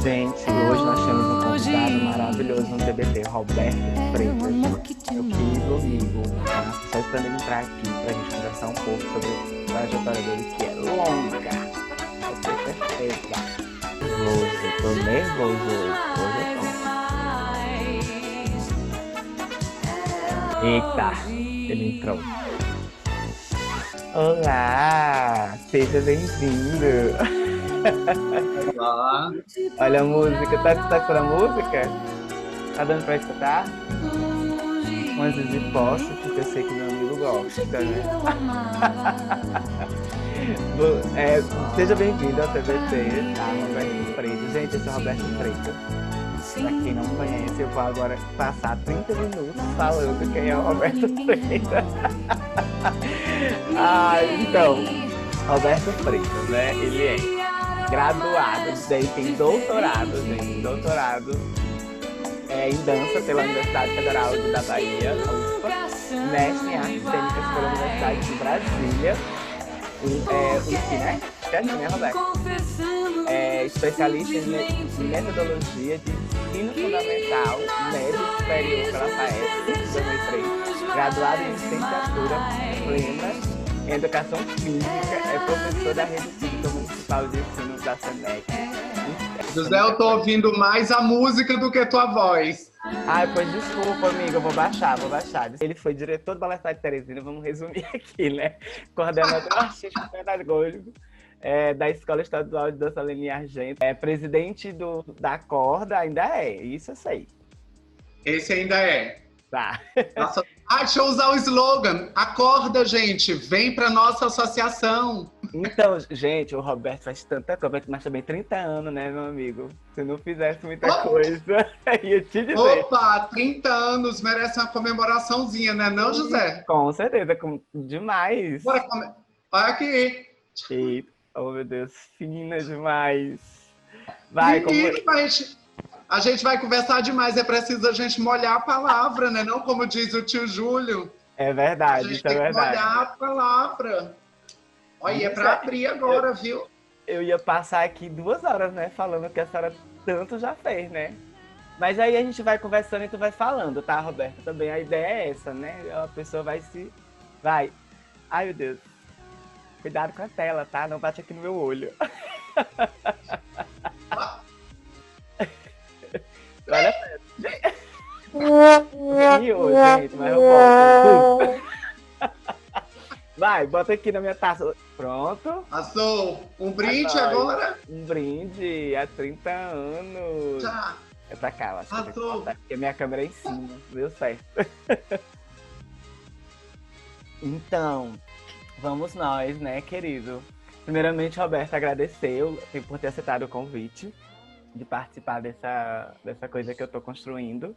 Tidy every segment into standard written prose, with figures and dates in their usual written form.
Gente, hoje nós temos um convidado maravilhoso no TBT, Roberto Freitas. Eu quis comigo, tá? Só esperando ele entrar aqui pra gente conversar um pouco sobre a trajetória dele, que é longa. Vai ter certeza. Nervoso, tô nervoso hoje. Eu tô. Eita, ele entrou. Olá, seja bem-vindo. Olá. Olha a música, tá escutando a música? Tá dando pra escutar? Mas de posso, porque eu sei que meu amigo gosta, né? Seja bem-vindo ao TBT, tá? Roberto Freitas. Gente, esse é o Roberto Freitas. Pra quem não conhece, eu vou agora passar 30 minutos falando quem é o Roberto Freitas. Então, Roberto Freitas, né? Ele é graduado, daí tem doutorado, gente, em dança pela Universidade Federal da Bahia, UFBA, mestre em artes cênicas pela Universidade de Brasília, UFI, né? É assim, né, Roberto? Especialista em metodologia de ensino fundamental, médio e superior pela FAESP, 2003, graduado em licenciatura plena em educação física, é professor da rede pública municipal de ensino da SEMEC. José, eu tô ouvindo mais a música do que a tua voz. Ai, pois desculpa, amigo, eu vou baixar. Ele foi diretor do Balé de Teresina, vamos resumir aqui, né? Coordenador artístico pedagógico da Escola Estadual de Dança Leni Argento, presidente da Corda, ainda isso eu sei. Esse ainda é. Tá. Nossa. Deixa eu usar o slogan. Acorda, gente, vem pra nossa associação. Então, gente, o Roberto faz tanta coisa, mas também 30 anos, né, meu amigo? Se não fizesse muita coisa, ia te dizer. Opa, 30 anos merece uma comemoraçãozinha, né, não, José? Com certeza, demais. Bora comer. Olha aqui. Eita, oh meu Deus, fina demais. Vai, menino, a gente vai conversar demais, é preciso a gente molhar a palavra, né? Não como diz o tio Júlio. É verdade, a gente tem que molhar a palavra. Olha, é pra abrir agora, viu? Eu ia passar aqui 2 horas, né, falando que a senhora tanto já fez, né? Mas aí a gente vai conversando e tu vai falando, tá, Roberto? Também a ideia é essa, né? A pessoa vai. Ai, meu Deus. Cuidado com a tela, tá? Não bate aqui no meu olho. Olha gente, mas eu posso. Vai, bota aqui na minha taça. Pronto. Passou. Um brinde agora? Um brinde há 30 anos. Já. É pra cá, acho que Passou. porque a minha câmera é em cima. Deu certo. Então, vamos nós, né, querido? Primeiramente, Roberto, agradecer por ter aceitado o convite de participar dessa coisa que eu tô construindo,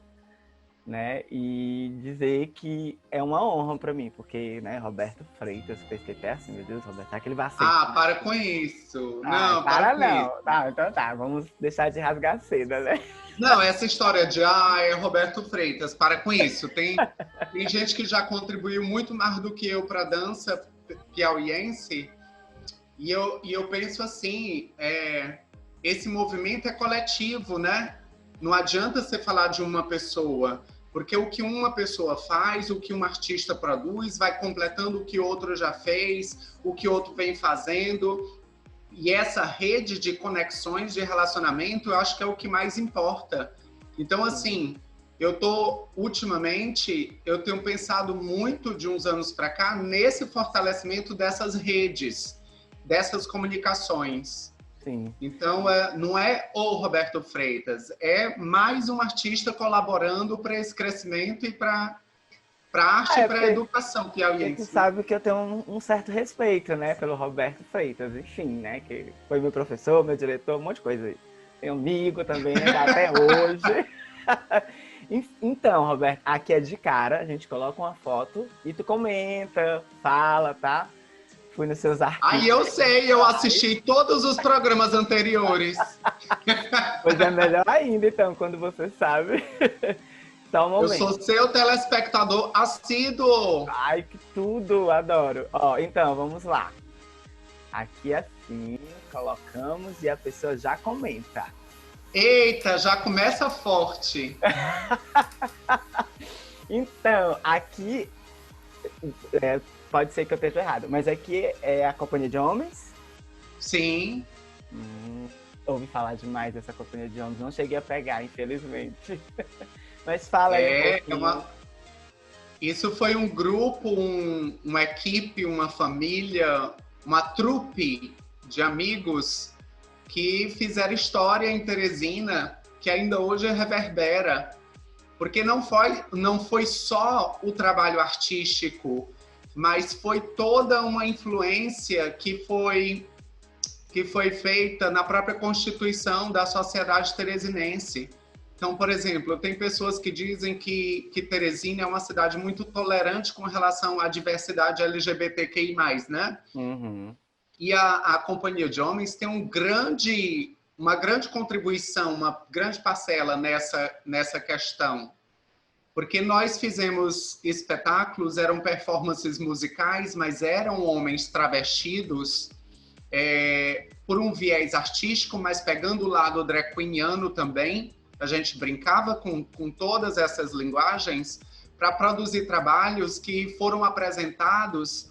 né? E dizer que é uma honra para mim, porque, né, Roberto Freitas, pensei até assim, meu Deus, Roberto, será que ele vai aceitar? Para com isso. Não, para com não. isso. Tá, então tá, vamos deixar de rasgar seda, né? Não, essa história de é Roberto Freitas, para com isso. Tem gente que já contribuiu muito mais do que eu para a dança piauiense, e eu penso assim, esse movimento é coletivo, né? Não adianta você falar de uma pessoa, porque o que uma pessoa faz, o que um artista produz, vai completando o que outro já fez, o que outro vem fazendo. E essa rede de conexões, de relacionamento, eu acho que é o que mais importa. Então, assim, ultimamente, eu tenho pensado muito de uns anos para cá nesse fortalecimento dessas redes, dessas comunicações. Sim. Então, não é o Roberto Freitas, é mais um artista colaborando para esse crescimento e para arte e para a educação piauiense. Você sabe que eu tenho um certo respeito, né, pelo Roberto Freitas, enfim, né, que foi meu professor, meu diretor, um monte de coisa aí. Tenho amigo também, né, até hoje. Então, Roberto, aqui é de cara, a gente coloca uma foto e tu comenta, fala, tá? Fui nos seus arquivos. Eu sei, eu assisti todos os programas anteriores. Pois é melhor ainda, então, quando você sabe. Só um momento. Eu sou seu telespectador assíduo. Ai, que tudo, adoro. Então, vamos lá. Aqui assim, colocamos e a pessoa já comenta. Eita, já começa forte. Então, aqui, pode ser que eu esteja errado, mas aqui é a Companhia de Homens. Sim. Ouvi falar demais dessa Companhia de Homens, não cheguei a pegar, infelizmente. Mas fala aí um É pouquinho. uma... Isso foi um grupo, uma equipe, uma família, uma trupe de amigos que fizeram história em Teresina, que ainda hoje reverbera. Porque não foi só o trabalho artístico, mas foi toda uma influência que foi feita na própria constituição da sociedade teresinense. Então, por exemplo, tem pessoas que dizem que Teresina é uma cidade muito tolerante com relação à diversidade LGBTQI+, né? Uhum. E a Companhia de Homens tem uma grande contribuição, uma grande parcela nessa questão. Porque nós fizemos espetáculos, eram performances musicais, mas eram homens travestidos por um viés artístico, mas pegando o lado drag queeniano também. A gente brincava com todas essas linguagens para produzir trabalhos que foram apresentados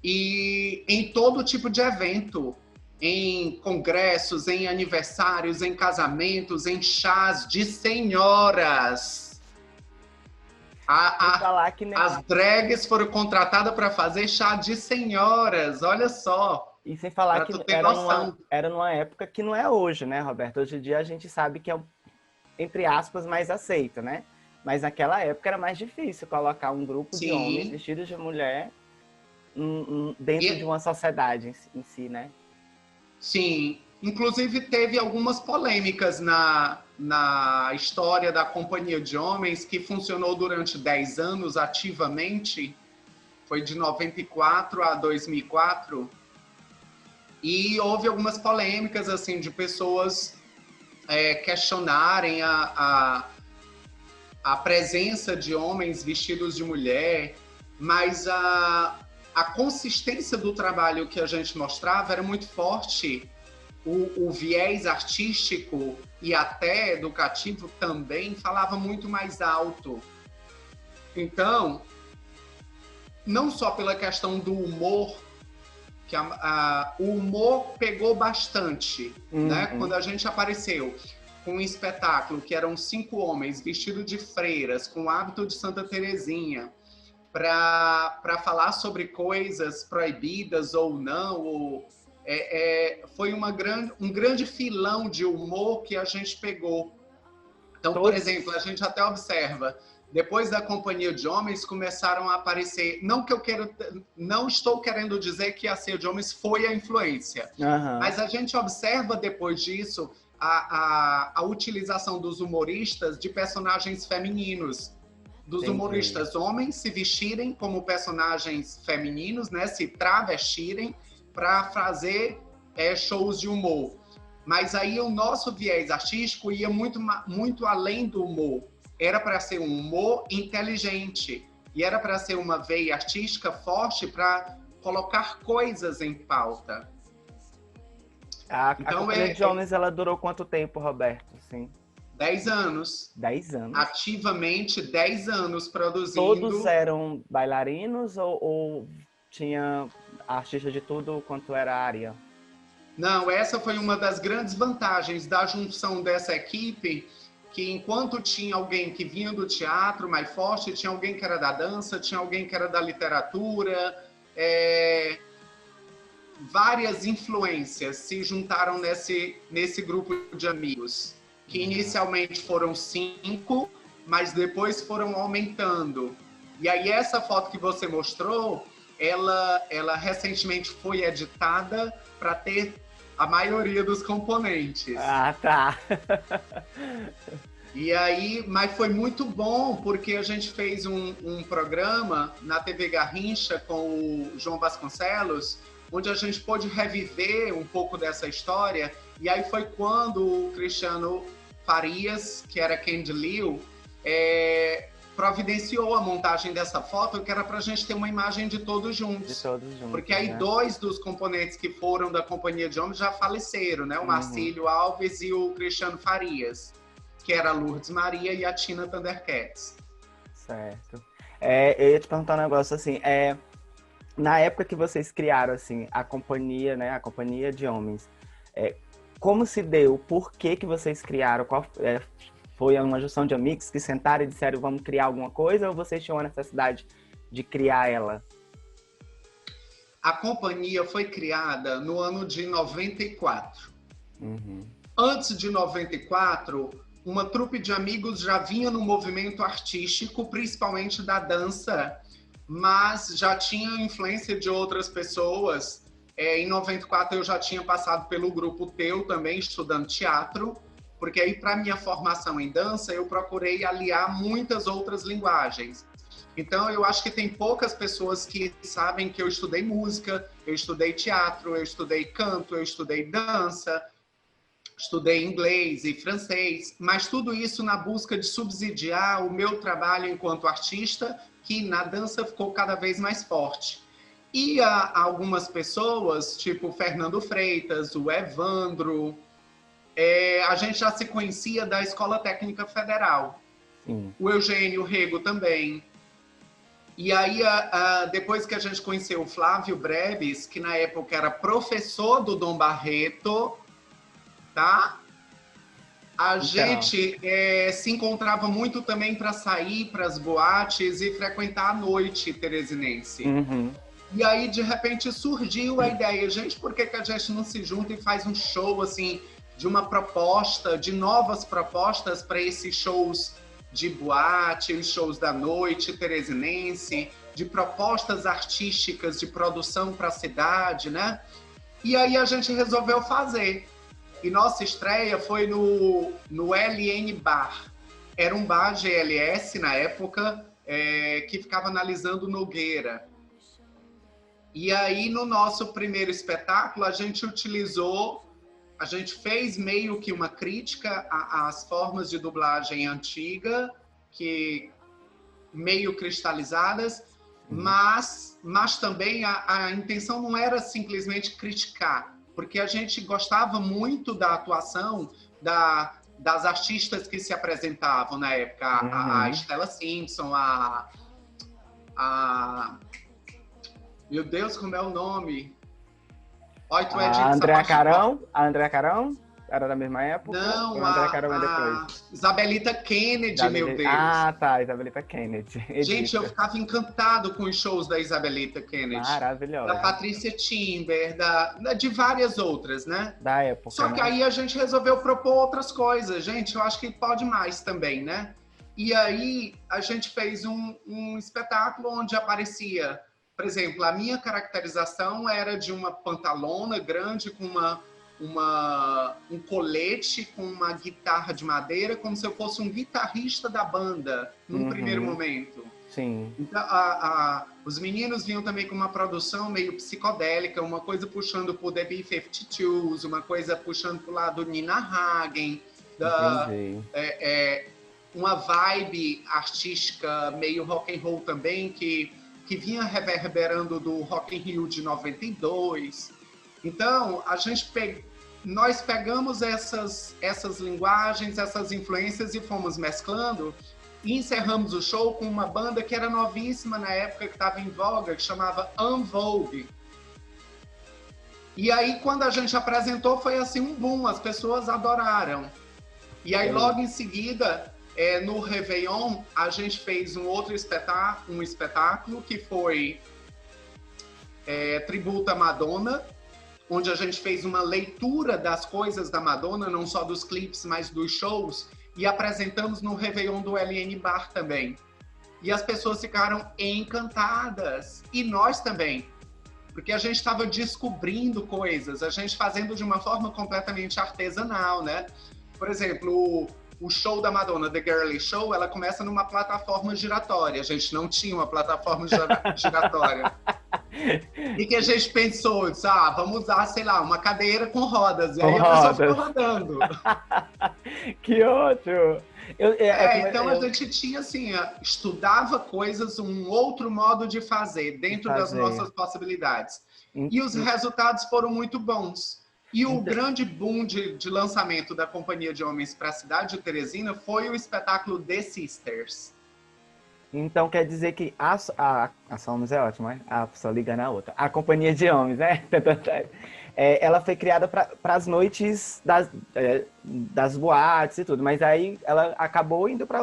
e em todo tipo de evento, em congressos, em aniversários, em casamentos, em chás de senhoras. Falar que As drags foram contratadas para fazer chá de senhoras, olha só. E sem falar Para que tu ter noção. era numa época que não é hoje, né, Roberto? Hoje em dia a gente sabe que é, entre aspas, mais aceito, né? Mas naquela época era mais difícil colocar um grupo de homens Sim. vestidos de mulher dentro de uma sociedade em si, né? Sim. Inclusive teve algumas polêmicas na história da Companhia de Homens, que funcionou durante 10 anos ativamente. Foi de 94 a 2004. E houve algumas polêmicas, assim, de pessoas questionarem a presença de homens vestidos de mulher, mas a consistência do trabalho que a gente mostrava era muito forte. O viés artístico e até educativo também falava muito mais alto. Então, não só pela questão do humor, que o humor pegou bastante, né? Quando a gente apareceu com um espetáculo que eram 5 homens vestidos de freiras, com o hábito de Santa Teresinha, para falar sobre coisas proibidas ou não, foi um grande filão de humor que a gente pegou. Então, por exemplo, a gente até observa, depois da Companhia de Homens começaram a aparecer, não estou querendo dizer que a Ceia de Homens foi a influência, mas a gente observa depois disso a utilização dos humoristas de personagens femininos, dos humoristas homens se vestirem como personagens femininos, né, se travestirem para fazer shows de humor. Mas aí o nosso viés artístico ia muito além do humor. Era para ser um humor inteligente e era para ser uma veia artística forte para colocar coisas em pauta. A Companhia de Homens, ela durou quanto tempo, Roberto? Sim. 10 anos. 10 anos? Ativamente 10 anos produzindo. Todos eram bailarinos ou tinha artista de tudo quanto era área? Não, essa foi uma das grandes vantagens da junção dessa equipe, que enquanto tinha alguém que vinha do teatro mais forte, tinha alguém que era da dança, tinha alguém que era da literatura, várias influências se juntaram nesse grupo de amigos, que inicialmente foram 5, mas depois foram aumentando. E aí essa foto que você mostrou, ela recentemente foi editada para ter a maioria dos componentes. Ah, tá. E aí, mas foi muito bom, porque a gente fez um programa na TV Garrincha com o João Vasconcelos, onde a gente pôde reviver um pouco dessa história. E aí foi quando o Cristiano Farias, que era Candy Liu, providenciou a montagem dessa foto, que era para a gente ter uma imagem de todos juntos. De todos juntos, porque aí né? 2 dos componentes que foram da Companhia de Homens já faleceram, né? O Marcílio Alves e o Cristiano Farias, que era a Lourdes Maria e a Tina Thundercats. Certo. Eu ia te perguntar um negócio assim, na época que vocês criaram assim, a companhia, né, a Companhia de Homens, como se deu? Por que que vocês criaram? Foi uma junção de amigos que sentaram e disseram vamos criar alguma coisa ou vocês tinham a necessidade de criar ela? A companhia foi criada no ano de 94. Uhum. Antes de 94, uma trupe de amigos já vinha no movimento artístico, principalmente da dança, mas já tinha influência de outras pessoas. Em 94 eu já tinha passado pelo grupo Teu também, estudando teatro, porque aí para minha formação em dança eu procurei aliar muitas outras linguagens. Então eu acho que tem poucas pessoas que sabem que eu estudei música, eu estudei teatro, eu estudei canto, eu estudei dança, estudei inglês e francês, mas tudo isso na busca de subsidiar o meu trabalho enquanto artista, que na dança ficou cada vez mais forte. E algumas pessoas, tipo o Fernando Freitas, o Evandro, a gente já se conhecia da Escola Técnica Federal. Sim. O Eugênio Rego também. E aí, depois que a gente conheceu o Flávio Breves, que na época era professor do Dom Barreto, tá? A gente se encontrava muito também para sair para as boates e frequentar a noite teresinense. Uhum. E aí, de repente, surgiu a ideia, gente, por que a gente não se junta e faz um show, assim, de uma proposta, de novas propostas para esses shows de boate, os shows da noite teresinense, de propostas artísticas de produção para a cidade, né? E aí a gente resolveu fazer. E nossa estreia foi no LN Bar. Era um bar GLS na época, que ficava analisando Nogueira. E aí, no nosso primeiro espetáculo, a gente fez meio que uma crítica às formas de dublagem antiga, que meio cristalizadas, mas também a intenção não era simplesmente criticar, porque a gente gostava muito da atuação das artistas que se apresentavam na época, a Stella Simpson, meu Deus, como é o nome? A Andréa Carão? A Andréa Carão? Era da mesma época? Não, a Andréa Carão é depois? Isabelita Kennedy, meu Deus. Ah, tá, Isabelita Kennedy. Gente, eu ficava encantado com os shows da Isabelita Kennedy. Maravilhosa. Da Patrícia Timber, de várias outras, né? Da época, Só que aí a gente resolveu propor outras coisas. Gente, eu acho que pode mais também, né? E aí a gente fez um espetáculo onde aparecia, por exemplo, a minha caracterização era de uma pantalona grande com um colete com uma guitarra de madeira, como se eu fosse um guitarrista da banda, num primeiro momento. Sim. Então, os meninos vinham também com uma produção meio psicodélica, uma coisa puxando por The B-52s, uma coisa puxando pro lado Nina Hagen, uma vibe artística meio rock and roll também, que vinha reverberando do Rock in Rio de 92. Então, nós pegamos essas linguagens, essas influências e fomos mesclando e encerramos o show com uma banda que era novíssima na época, que estava em voga, que chamava En Vogue. E aí, quando a gente apresentou, foi assim um boom, as pessoas adoraram. E aí, logo em seguida, no Réveillon, a gente fez um espetáculo que foi Tributo à Madonna, onde a gente fez uma leitura das coisas da Madonna, não só dos clipes, mas dos shows, e apresentamos no Réveillon do LN Bar também. E as pessoas ficaram encantadas, e nós também, porque a gente estava descobrindo coisas, a gente fazendo de uma forma completamente artesanal, né? Por exemplo, o show da Madonna, The Girly Show, ela começa numa plataforma giratória. A gente não tinha uma plataforma giratória. E que a gente pensou, disse, vamos usar, sei lá, uma cadeira com rodas. E Com aí a pessoa ficou rodas. rodando. Que ótimo! Então a gente tinha assim, estudava coisas, um outro modo de fazer dentro das fazer. nossas possibilidades. En- E os en- resultados foram muito bons. E o Então, grande boom de lançamento da Companhia de Homens para a cidade de Teresina foi o espetáculo The Sisters. então quer dizer que a Somos é ótima, né? A pessoa ligando a outra. A companhia de homens, né? Ela foi criada para as noites das boates e tudo, mas aí ela acabou indo para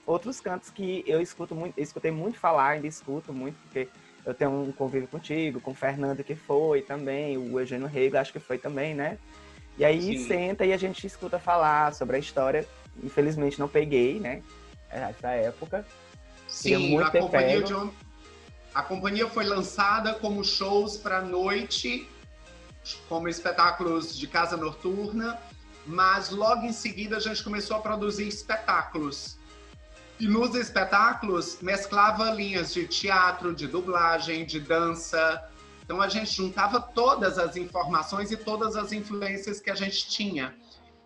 outros cantos que eu escutei muito falar, ainda escuto muito, porque eu tenho um convívio contigo, com o Fernando que foi também, o Eugênio Rego acho que foi também, né? E aí Sim. senta e a gente escuta falar sobre a história. Infelizmente não peguei, né? Essa época. Queria Sim, muito ter pego. a companhia foi lançada como shows para noite, como espetáculos de casa noturna, mas logo em seguida a gente começou a produzir espetáculos. E nos espetáculos mesclava linhas de teatro, de dublagem, de dança. Então a gente juntava todas as informações e todas as influências que a gente tinha.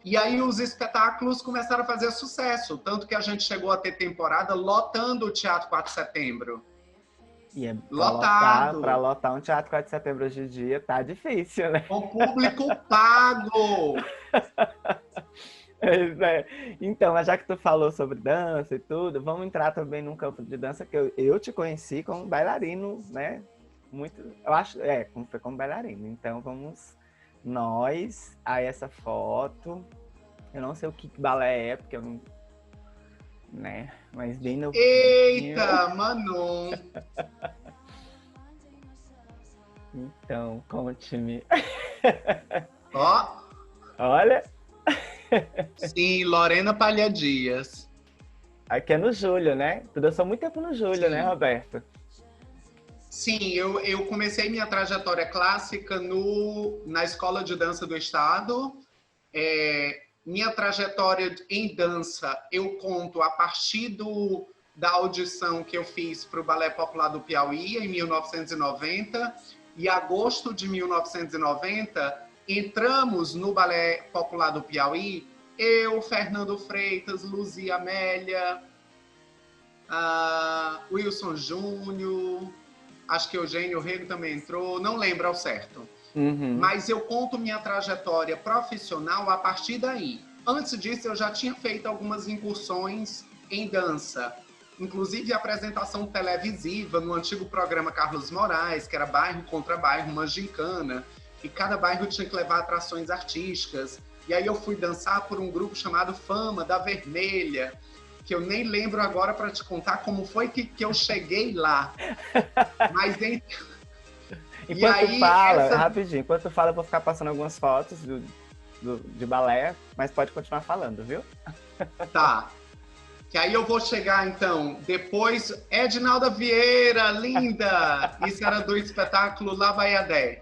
E aí os espetáculos começaram a fazer sucesso, tanto que a gente chegou a ter temporada lotando o Teatro 4 de Setembro. E Lotado, para lotar um teatro 4 de setembro hoje em dia tá difícil, né? com público pago. Então, mas já que tu falou sobre dança e tudo, vamos entrar também num campo de dança que eu te conheci como bailarino, né? Muito, eu acho, foi como bailarino. Então vamos nós a essa foto. Eu não sei o que balé é, porque eu não, né? Mas bem no. Eita, Manon! Então, conte-me. Ó, Olha, sim, Lorena Palha Dias. aqui é no julho, né? Tu dançou muito tempo no julho, né, Sim. Roberto? Sim, eu comecei minha trajetória clássica na Escola de Dança do Estado. Minha trajetória em dança eu conto a partir da audição que eu fiz para o Balé Popular do Piauí, em 1990. E em agosto de 1990, entramos no Balé Popular do Piauí, eu, Fernando Freitas, Luzia Amélia, Wilson Júnior, acho que Eugênio Rego também entrou, não lembro ao certo. Uhum. Mas eu conto minha trajetória profissional a partir daí. Antes disso, eu já tinha feito algumas incursões em dança, inclusive apresentação televisiva no antigo programa Carlos Moraes, que era bairro contra bairro, uma gincana, e cada bairro tinha que levar atrações artísticas. E aí eu fui dançar por um grupo chamado Fama da Vermelha, que eu nem lembro agora para te contar como foi que eu cheguei lá. Mas Enquanto tu fala, rapidinho, enquanto tu fala, eu vou ficar passando algumas fotos de balé, mas pode continuar falando, viu? Tá. Que aí eu vou chegar, então, depois, Edinalda Vieira, linda! Isso era do espetáculo Lá Vai a Dé.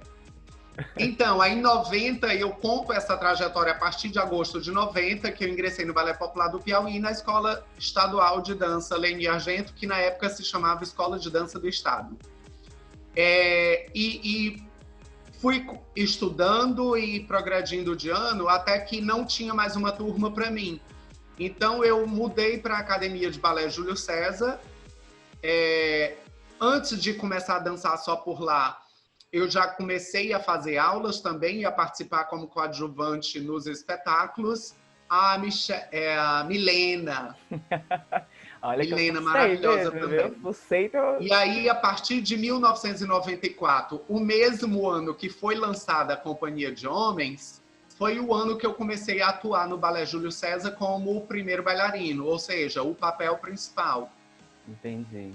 Então, aí em 90, eu conto essa trajetória a partir de agosto de 90, que eu ingressei no Balé Popular do Piauí, na Escola Estadual de Dança Leni Argento, que na época se chamava Escola de Dança do Estado. E fui estudando e progredindo de ano até que não tinha mais uma turma para mim. Então eu mudei para a Academia de Balé Júlio César. Antes de começar a dançar só por lá, eu já comecei a fazer aulas também e a participar como coadjuvante nos espetáculos. A Milena. Olha Milena, que maravilhosa mesmo, também. Viu? Você então... E aí, a partir de 1994, o mesmo ano que foi lançada a Companhia de Homens, foi o ano que eu comecei a atuar no Balé Júlio César como o primeiro bailarino, ou seja, o papel principal. Entendi.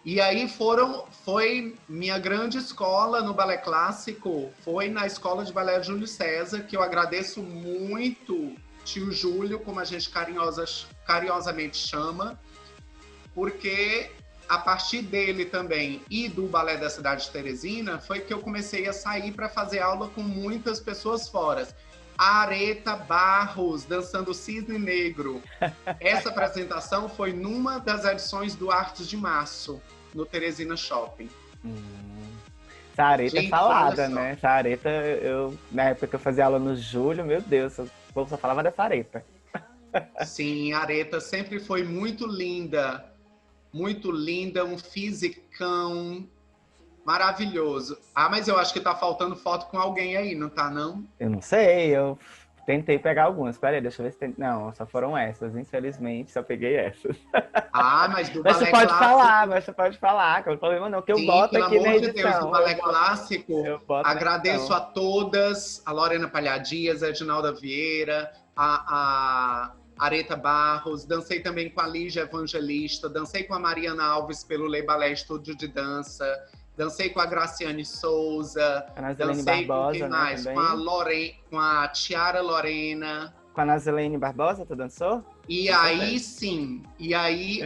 E aí foi minha grande escola no balé clássico, foi na Escola de Balé Júlio César, que eu agradeço muito tio Júlio, como a gente carinhosamente chama, porque a partir dele também e do Balé da Cidade de Teresina foi que eu comecei a sair para fazer aula com muitas pessoas fora. A Areta Barros dançando Cisne Negro. Essa apresentação foi numa das edições do Artes de Março, no Teresina Shopping. Sareta é Gente, olha salada, só. né? Sareta, na época que eu fazia aula no Júlio, meu Deus, o povo só falava da sareta. Sim, a Areta sempre foi muito linda, um fisicão maravilhoso. Ah, mas eu acho que tá faltando foto com alguém aí, não tá não? Eu não sei, eu tentei pegar algumas. Peraí, deixa eu ver se tem. Não, só foram essas, infelizmente, só peguei essas. Ah, mas do Mas você balé pode falar, clássico, mas você pode falar, que eu não problema não, que eu sim, boto pelo aqui na amor de Deus, do edição. balé clássico, Eu boto na agradeço edição. a todas, a Lorena Palhadias, a Edinalda Vieira, a Areta Barros, dancei também com a Lígia Evangelista, dancei com a Mariana Alves pelo Lei Balé Estúdio de Dança, dancei com a Graciane Souza, Com a Nazilene dancei com quem Barbosa, né, mais? Com a também. Lorena, com a Tiara Lorena. Com a Nazilene Barbosa, tu dançou? E Com aí certeza. sim, e aí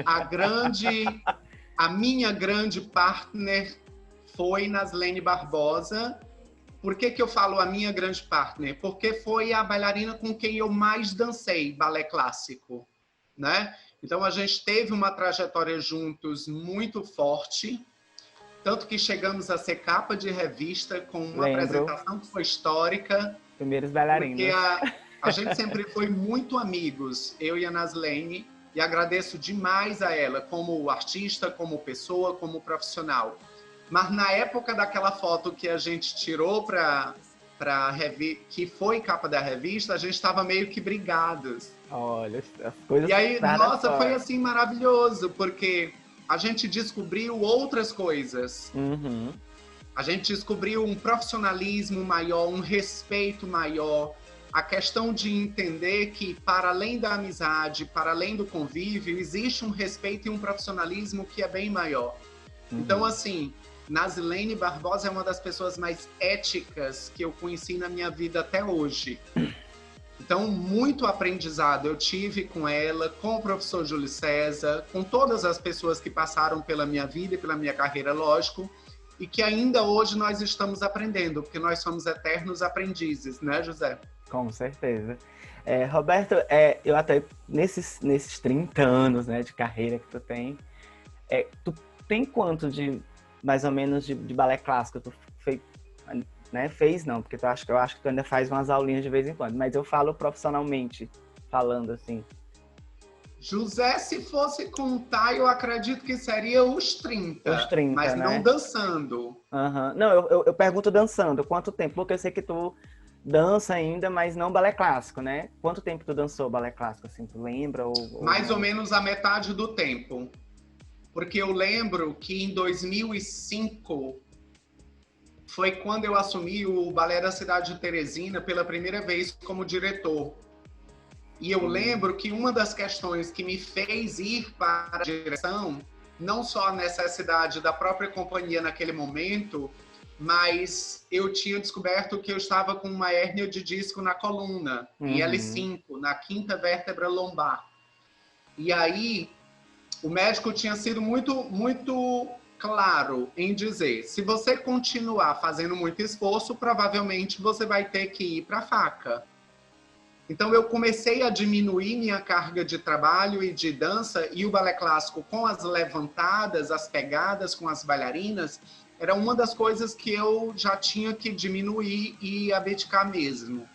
a minha grande partner foi Naslene Barbosa. Por que eu falo a minha grande partner? Porque foi a bailarina com quem eu mais dancei balé clássico, né? Então a gente teve uma trajetória juntos muito forte, tanto que chegamos a ser capa de revista com uma Lembro, apresentação que foi histórica, primeiros porque bailarinos. a gente sempre foi muito amigos, eu e a Naslene, e agradeço demais a ela, como artista, como pessoa, como profissional. Mas na época daquela foto que a gente tirou que foi capa da revista, a gente estava meio que brigados. Olha, as coisas E aí, para nossa, foi fora. assim maravilhoso, porque a gente descobriu outras coisas. Uhum. A gente descobriu um profissionalismo maior, um respeito maior, a questão de entender que, para além da amizade, para além do convívio, existe um respeito e um profissionalismo que é bem maior. Então, Uhum. assim, Nasilene Barbosa é uma das pessoas mais éticas que eu conheci na minha vida até hoje. Então, muito aprendizado eu tive com ela, com o professor Júlio César, com todas as pessoas que passaram pela minha vida e pela minha carreira, lógico, e que ainda hoje nós estamos aprendendo, porque nós somos eternos aprendizes, né, José? Com certeza. Roberto, eu até, nesses 30 anos, né, de carreira que tu tem, tu tem quanto de, mais ou menos, de balé clássico? Tu fez, né, fez não, porque eu acho que tu ainda faz umas aulinhas de vez em quando, mas eu falo profissionalmente, falando assim. José, se fosse contar, eu acredito que seria os Os 30, 30, mas não né? dançando. Uhum. Não, eu pergunto dançando, quanto tempo? Porque eu sei que tu dança ainda, mas não balé clássico, né? Quanto tempo tu dançou balé clássico, assim, tu lembra ou Mais ou não? menos a metade do tempo. Porque eu lembro que em 2005 foi quando eu assumi o Balé da Cidade de Teresina pela primeira vez como diretor. E eu lembro que uma das questões que me fez ir para a direção, não só a necessidade da própria companhia naquele momento, mas eu tinha descoberto que eu estava com uma hérnia de disco na coluna, em Uhum. L5, na quinta vértebra lombar. E aí, o médico tinha sido muito claro em dizer: se você continuar fazendo muito esforço, provavelmente você vai ter que ir para a faca. Então eu comecei a diminuir minha carga de trabalho e de dança, e o balé clássico com as levantadas, as pegadas com as bailarinas, era uma das coisas que eu já tinha que diminuir e abdicar mesmo.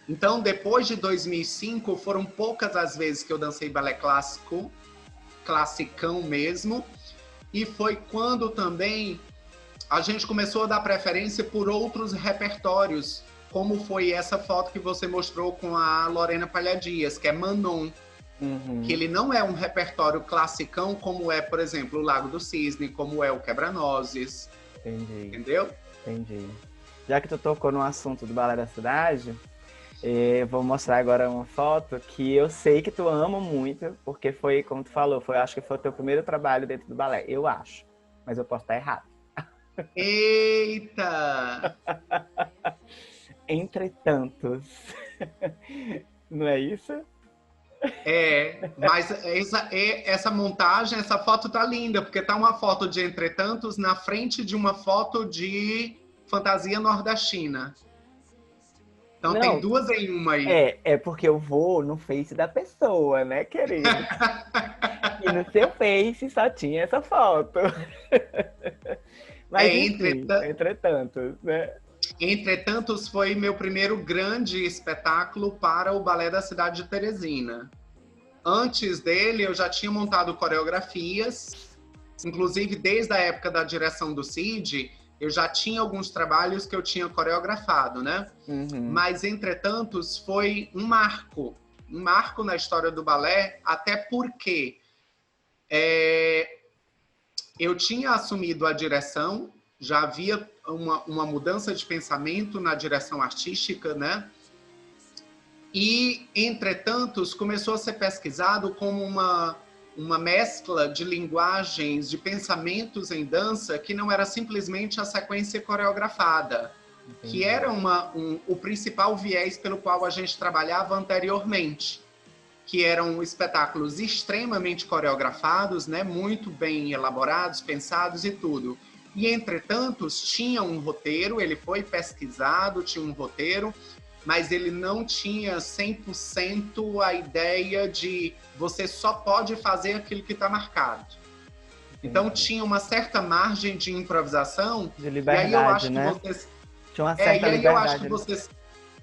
Então, depois de 2005, foram poucas as vezes que eu dancei balé clássico, classicão mesmo, e foi quando também a gente começou a dar preferência por outros repertórios, como foi essa foto que você mostrou com a Lorena Palhadias, que é Manon, que Uhum. ele não é um repertório classicão como é, por exemplo, o Lago do Cisne, como é o Quebra-Nozes, Entendi, entendeu? entendi. Já que tu tocou no assunto do Balé da Cidade, vou mostrar agora uma foto que eu sei que tu ama muito, porque foi, como tu falou, acho que foi o teu primeiro trabalho dentro do balé. Eu acho, mas eu posso estar errado. Eita! Entretantos, não é isso? Mas essa montagem, essa foto tá linda, porque tá uma foto de Entretantos na frente de uma foto de fantasia nordestina. Então tem Não, duas em uma aí. é porque eu vou no Face da pessoa, né, querido? E no seu Face só tinha essa foto. Mas enfim, entretanto, né? Entretanto, foi meu primeiro grande espetáculo para o Balé da cidade de Teresina. Antes dele, eu já tinha montado coreografias, inclusive desde a época da direção do Cid, eu já tinha alguns trabalhos que eu tinha coreografado, né? Uhum. Mas, entretanto, foi um marco na história do balé, até porque eu tinha assumido a direção, já havia uma mudança de pensamento na direção artística, né? E, entretanto, começou a ser pesquisado como uma mescla de linguagens, de pensamentos em dança, que não era simplesmente a sequência coreografada, que era o principal viés pelo qual a gente trabalhava anteriormente, que eram espetáculos extremamente coreografados, né, muito bem elaborados, pensados e tudo. E, entretanto, tinha um roteiro, ele foi pesquisado, tinha um roteiro, mas ele não tinha 100% a ideia de você só pode fazer aquilo que está marcado. Então, tinha uma certa margem de improvisação. De liberdade, e aí eu acho que vocês... Tinha uma certa liberdade. Eu acho que vocês...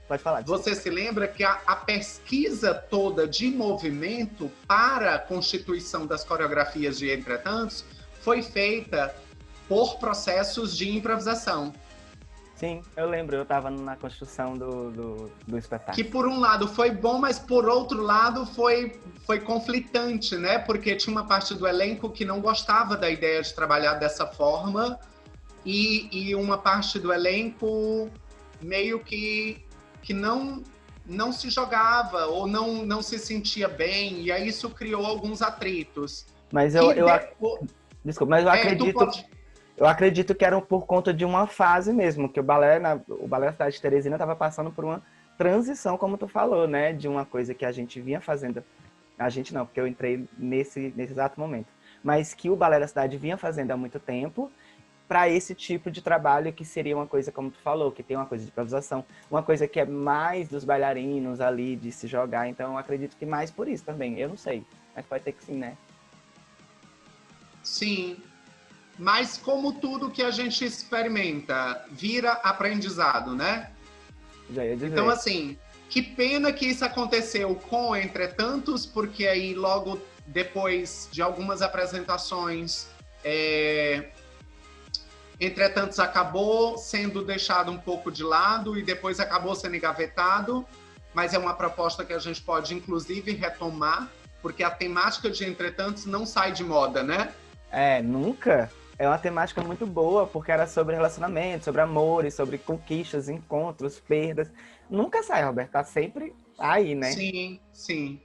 Pode falar. Você se lembra que a pesquisa toda de movimento para a constituição das coreografias de Entretantos foi feita por processos de improvisação. Sim, eu lembro, eu estava na construção do espetáculo. Que por um lado foi bom, mas por outro lado foi conflitante, né? Porque tinha uma parte do elenco que não gostava da ideia de trabalhar dessa forma e uma parte do elenco meio que não se jogava ou não se sentia bem, e aí isso criou alguns atritos. Mas desculpa, mas eu acredito que era por conta de uma fase mesmo, que o balé da cidade de Teresina estava passando por uma transição, como tu falou, né? De uma coisa que a gente vinha fazendo. A gente não, porque eu entrei nesse exato momento. Mas que o balé da cidade vinha fazendo há muito tempo, para esse tipo de trabalho que seria uma coisa, como tu falou, que tem uma coisa de improvisação, uma coisa que é mais dos bailarinos ali, de se jogar. Então, eu acredito que mais por isso também. Eu não sei, mas pode ter que sim, né? Sim. Mas como tudo que a gente experimenta vira aprendizado, né? Já ia dizer. Então, assim, que pena que isso aconteceu com Entretantos, porque aí logo depois de algumas apresentações, Entretantos acabou sendo deixado um pouco de lado e depois acabou sendo engavetado, mas é uma proposta que a gente pode, inclusive, retomar, porque a temática de Entretantos não sai de moda, né? Nunca. É uma temática muito boa, porque era sobre relacionamento, sobre amores, sobre conquistas, encontros, perdas. Nunca sai, Roberto, tá sempre aí, né? Sim, sim.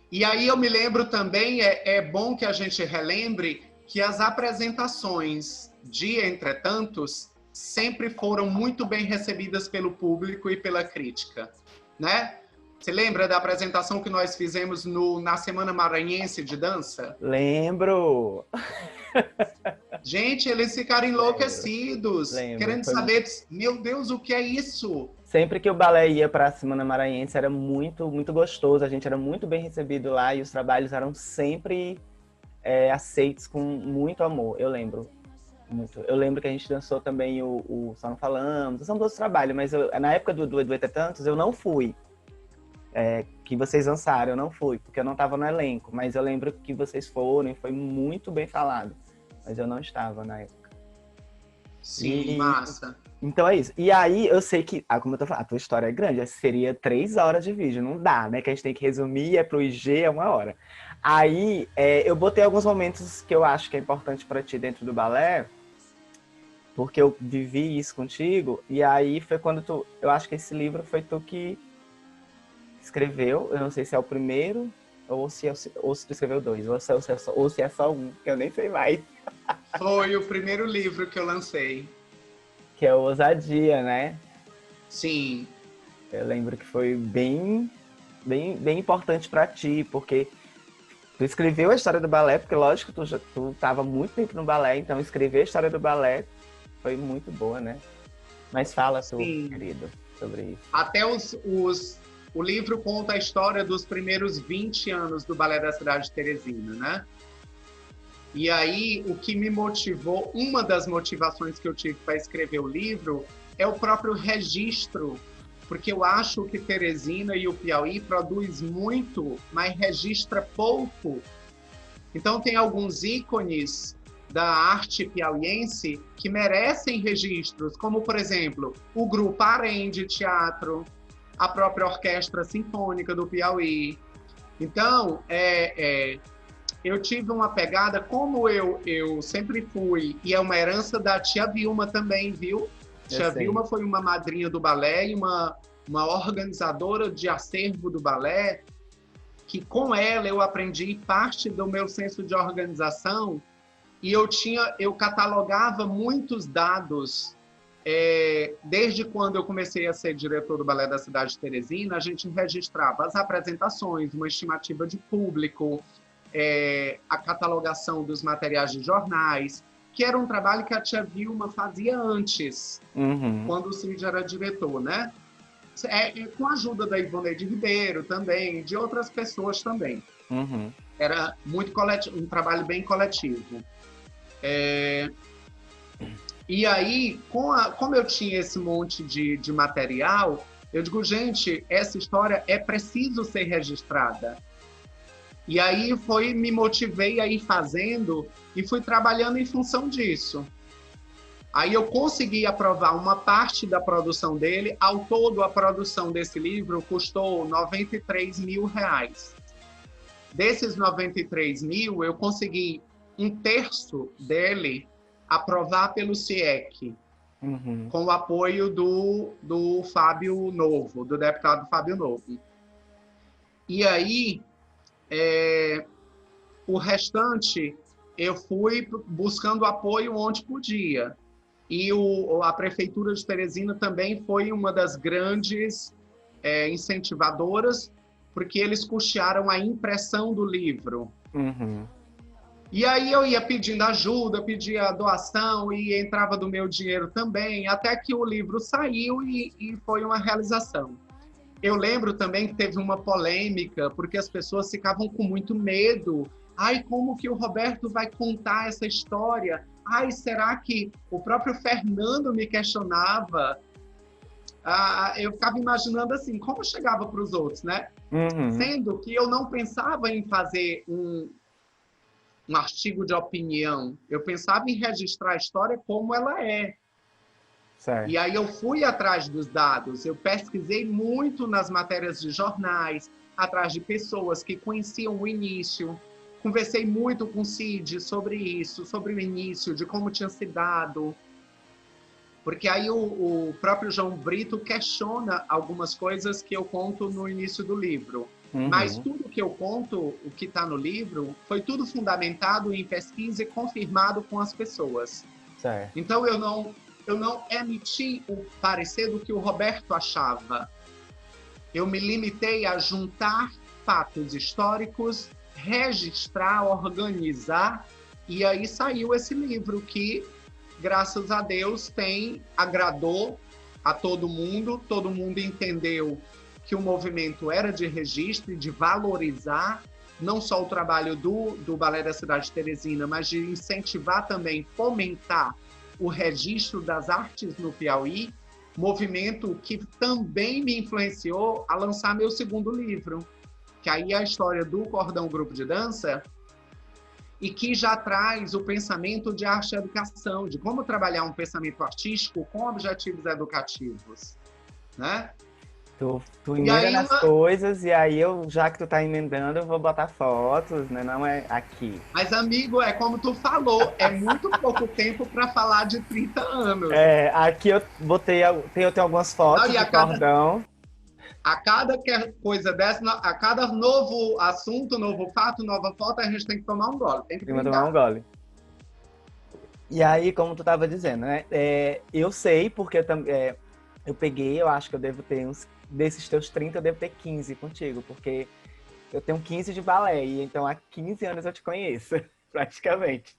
E aí eu me lembro também, é bom que a gente relembre que as apresentações de Entretantos sempre foram muito bem recebidas pelo público e pela crítica, né? Você lembra da apresentação que nós fizemos na Semana Maranhense de Dança? Lembro! Gente, eles ficaram enlouquecidos, querendo saber, meu Deus, o que é isso? Sempre que o balé ia para a Semana Maranhense era muito, muito gostoso, a gente era muito bem recebido lá e os trabalhos eram sempre aceitos com muito amor, eu lembro. Muito. Eu lembro que a gente dançou também o Só Não Falamos, dançamos outros trabalhos, mas na época do Entretantos eu não fui. Que vocês dançaram, eu não fui, porque eu não estava no elenco, mas eu lembro que vocês foram e foi muito bem falado, mas eu não estava na época. Sim, massa. Então é isso. E aí eu sei que, como eu tô falando, a tua história é grande, seria 3 horas de vídeo, não dá, né? Que a gente tem que resumir, pro IG, é 1 hora. Aí eu botei alguns momentos que eu acho que é importante para ti dentro do balé, porque eu vivi isso contigo, e aí foi quando eu acho que esse livro foi tu que escreveu, eu não sei se é o primeiro, ou se tu escreveu 2, ou se é só um, que eu nem sei mais. Foi o primeiro livro que eu lancei. Que é o Ousadia, né? Sim. Eu lembro que foi bem importante para ti, porque tu escreveu a história do balé, porque lógico, tu tava muito tempo no balé, então escrever a história do balé foi muito boa, né? Mas fala, querido, sobre isso. Até o livro conta a história dos primeiros 20 anos do Balé da cidade de Teresina, né? E aí, o que me motivou, uma das motivações que eu tive para escrever o livro é o próprio registro, porque eu acho que Teresina e o Piauí produz muito, mas registra pouco. Então, tem alguns ícones da arte piauiense que merecem registros, como, por exemplo, o Grupo Arém de teatro, a própria Orquestra Sinfônica do Piauí. Então, eu tive uma pegada, como eu sempre fui, e é uma herança da tia Vilma também, viu? Eu Tia sei. Vilma foi uma madrinha do balé e uma organizadora de acervo do balé, que com ela eu aprendi parte do meu senso de organização, e eu catalogava muitos dados. Desde quando eu comecei a ser diretor do Balé da cidade de Teresina, a gente registrava as apresentações, uma estimativa de público, a catalogação dos materiais de jornais, que era um trabalho que a tia Vilma fazia antes, Uhum. quando o Cid era diretor, né? Com a ajuda da Ivoneide Ribeiro também, de outras pessoas também. Uhum. Era muito coletivo, um trabalho bem coletivo. E aí, como eu tinha esse monte de material, eu digo, gente, essa história é preciso ser registrada. E aí me motivei a ir fazendo e fui trabalhando em função disso. Aí eu consegui aprovar uma parte da produção dele. Ao todo, a produção desse livro custou R$ 93.000. Desses 93 mil, eu consegui um terço dele aprovar pelo CIEC, Uhum. com o apoio do Fábio Novo, do deputado Fábio Novo. E aí, o restante, eu fui buscando apoio onde podia. E a Prefeitura de Teresina também foi uma das grandes incentivadoras, porque eles custearam a impressão do livro. Uhum. E aí eu ia pedindo ajuda, pedia doação e entrava do meu dinheiro também, até que o livro saiu e foi uma realização. Eu lembro também que teve uma polêmica, porque as pessoas ficavam com muito medo. Ai, como que o Roberto vai contar essa história? Ai, será que o próprio Fernando me questionava? Eu ficava imaginando assim, como chegava para os outros, né? Uhum. Sendo que eu não pensava em fazer um artigo de opinião, eu pensava em registrar a história como ela é. E Certo. aí eu fui atrás dos dados, eu pesquisei muito nas matérias de jornais, atrás de pessoas que conheciam o início, conversei muito com o Cid sobre isso, sobre o início, de como tinha se dado, porque aí o próprio João Brito questiona algumas coisas que eu conto no início do livro. Mas Uhum. tudo que eu conto, o que está no livro, foi tudo fundamentado em pesquisa e confirmado com as pessoas. Certo. Então eu não emiti o parecer do que o Roberto achava. Eu me limitei a juntar fatos históricos, registrar, organizar, e aí saiu esse livro que, graças a Deus, agradou a todo mundo entendeu que o movimento era de registro e de valorizar não só o trabalho do Balé da cidade de Teresina, mas de incentivar também, fomentar o registro das artes no Piauí, movimento que também me influenciou a lançar meu segundo livro, que aí é a história do Cordão Grupo de Dança, e que já traz o pensamento de arte e educação, de como trabalhar um pensamento artístico com objetivos educativos, né? Tu E emenda aí nas coisas e aí eu, já que tu tá emendando, eu vou botar fotos, né? Não é aqui. Mas, amigo, é como tu falou, é muito pouco tempo para falar de 30 anos. É, aqui eu botei, eu tenho algumas Não, fotos e de cordão. a cada coisa dessa, a cada novo assunto, novo fato, nova foto, a gente tem que tomar um gole, tem que Prima tomar um brindar. gole. E aí, como tu tava dizendo, né? Eu sei porque eu peguei, eu acho que eu devo ter desses teus 30 eu devo ter 15 contigo, porque eu tenho 15 de balé, e então há 15 anos eu te conheço, praticamente.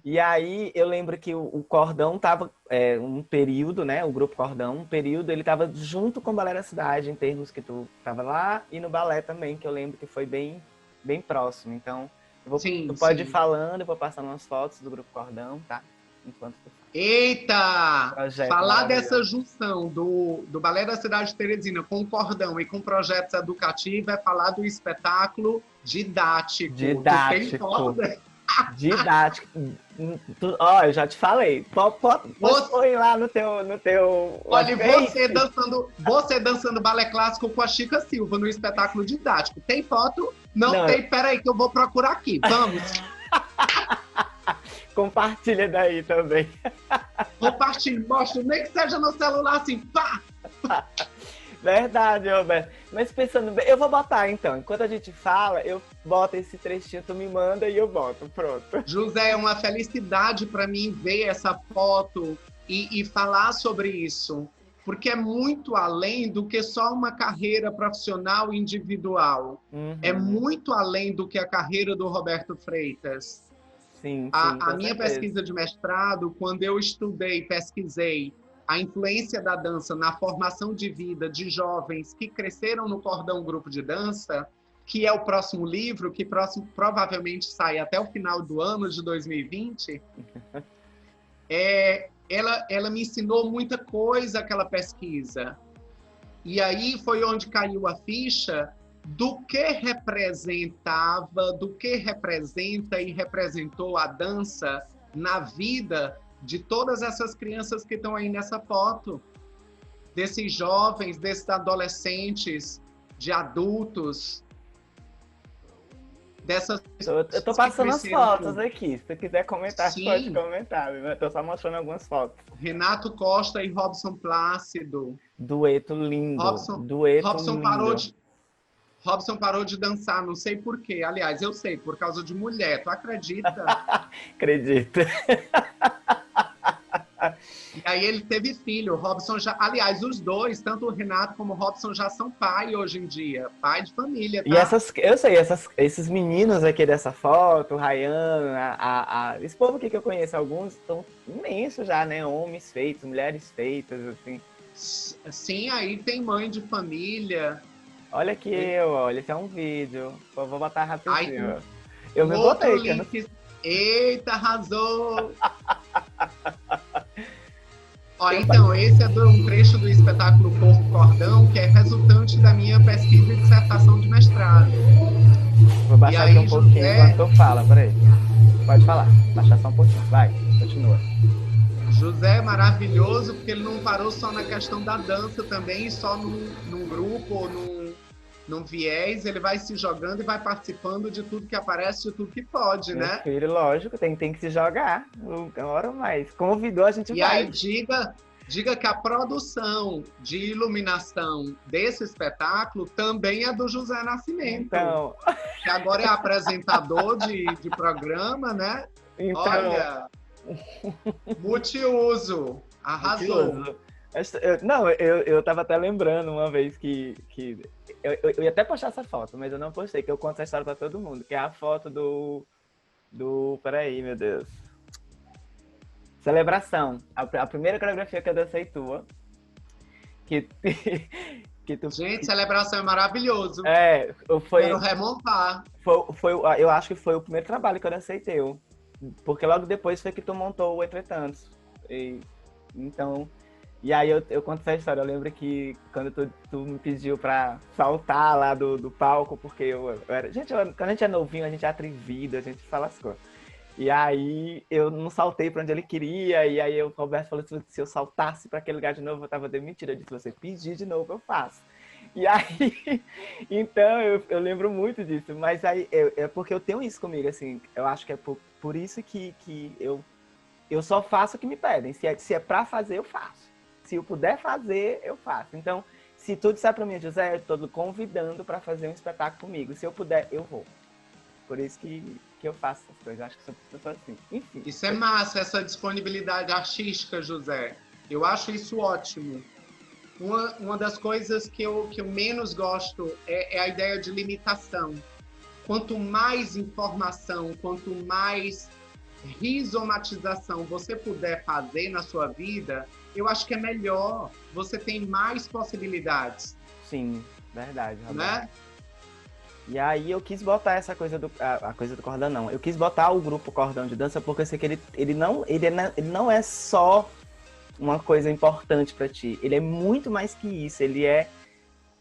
E aí eu lembro que o Cordão tava um período, né? O grupo Cordão, um período, ele tava junto com o Balé da Cidade, em termos que tu tava lá, e no balé também, que eu lembro que foi bem, bem próximo. Então, Sim, Tu pode ir sim. falando, eu vou passando umas fotos do Grupo Cordão, tá? Enquanto tu fala. Eita! Projeto Falar dessa maravilhoso. junção do Balé da Cidade de Teresina com o cordão e com projetos educativos é falar do espetáculo didático. Tu tem foto? Didático. Didático. Ó, eu já te falei. Pode Você, pôr lá no teu olha, Face. você dançando balé clássico com a Chica Silva no espetáculo didático. Tem foto? Não Não, tem? Peraí que eu vou procurar aqui. Vamos. compartilha daí também. Compartilhe, mostra, nem que seja no celular assim, pá! Verdade, Roberto. Mas pensando bem, eu vou botar então. Enquanto a gente fala, eu boto esse trechinho, tu me manda e eu boto. Pronto. José, é uma felicidade para mim ver essa foto e falar sobre isso, porque é muito além do que só uma carreira profissional individual. É Uhum. muito além do que a carreira do Roberto Freitas. Sim, sim, A com minha certeza. pesquisa de mestrado, quando eu estudei, pesquisei a influência da dança na formação de vida de jovens que cresceram no cordão grupo de dança, que é o próximo livro, que provavelmente sai até o final do ano de 2020, ela me ensinou muita coisa, aquela pesquisa. E aí foi onde caiu a ficha do que representava, do que representa e representou a dança na vida de todas essas crianças que estão aí nessa foto, desses jovens, desses adolescentes, de adultos, dessas Eu tô pessoas que passando as fotos cresceram. aqui. Se tu quiser comentar, tu pode Sim, comentar. Eu tô só mostrando algumas fotos. Renato Costa e Robson Plácido. Dueto lindo. Robson, Dueto Robson parou lindo. de Robson parou de dançar, não sei por quê. Aliás, eu sei, por causa de mulher. Tu acredita? Acredito. E aí ele teve filho. O Robson já. Aliás, os dois, tanto o Renato como o Robson, já são pai hoje em dia. Pai de família, E tá? eu sei, esses meninos aqui dessa foto, o Ryan, esse povo aqui que eu conheço, alguns estão imensos já, né? Homens feitos, mulheres feitas, assim. Sim, aí tem mãe de família. Olha aqui olha, esse é um vídeo. Eu vou botar Aí rapidinho. Eu um me outro botei, que eu não... link. Eita, arrasou! Ó, então, esse é um trecho do espetáculo Corpo Cordão, que é resultante da minha pesquisa e dissertação de mestrado. Vou E baixar aqui um aí, pouquinho José, enquanto tu fala, peraí. Pode falar, baixar só um pouquinho. Vai, continua. José é maravilhoso porque ele não parou só na questão da dança também, só num grupo ou num viés, ele vai se jogando e vai participando de tudo que aparece, de tudo que pode, Meu né? filho, lógico, tem que se jogar. Uma hora mais. Convidou, a gente E aí vai. diga que a produção de iluminação desse espetáculo também é do José Nascimento, Então, que agora é apresentador de programa, né? então, Olha, multiuso, arrasou. mentiroso. Não, eu tava até lembrando uma vez que eu ia até postar essa foto, mas eu não postei, que eu conto essa história pra todo mundo, que é a foto peraí, meu Deus. Celebração. A primeira coreografia que eu dancei tua, que, que tu... Gente, celebração é maravilhoso. É, Quero foi, remontar. eu acho que foi o primeiro trabalho que eu dancei teu. Porque logo depois foi que tu montou o Entretantos. Então, e aí eu conto essa história. Eu lembro que quando tu me pediu pra saltar lá do palco, porque eu era. Gente, quando a gente é novinho, a gente é atrevido, a gente fala as coisas. E aí eu não saltei pra onde ele queria, e aí o Roberto falou que se eu saltasse pra aquele lugar de novo, eu tava demitido. Eu disse, você pedir de novo, eu faço. E aí, então eu lembro muito disso, mas aí é porque eu tenho isso comigo, assim, eu acho que é por isso que eu só faço o que me pedem. Se é pra fazer, eu faço. Se eu puder fazer, eu faço. Então, se tu disser pra mim, José, eu tô convidando pra fazer um espetáculo comigo. Se eu puder, eu vou. Por isso que eu faço essas coisas. Eu acho que sou pessoa assim. Enfim. Isso é massa, essa disponibilidade artística, José. Eu acho isso ótimo. Uma das coisas que eu menos gosto é a ideia de limitação. Quanto mais informação, quanto mais rizomatização você puder fazer na sua vida, eu acho que é melhor. Você tem mais possibilidades, Sim, verdade, Roberto. né? E aí eu quis botar essa coisa a coisa do cordão, não. Eu quis botar o grupo Cordão de Dança porque eu sei que ele não é só uma coisa importante pra ti. Ele é muito mais que isso. Ele é,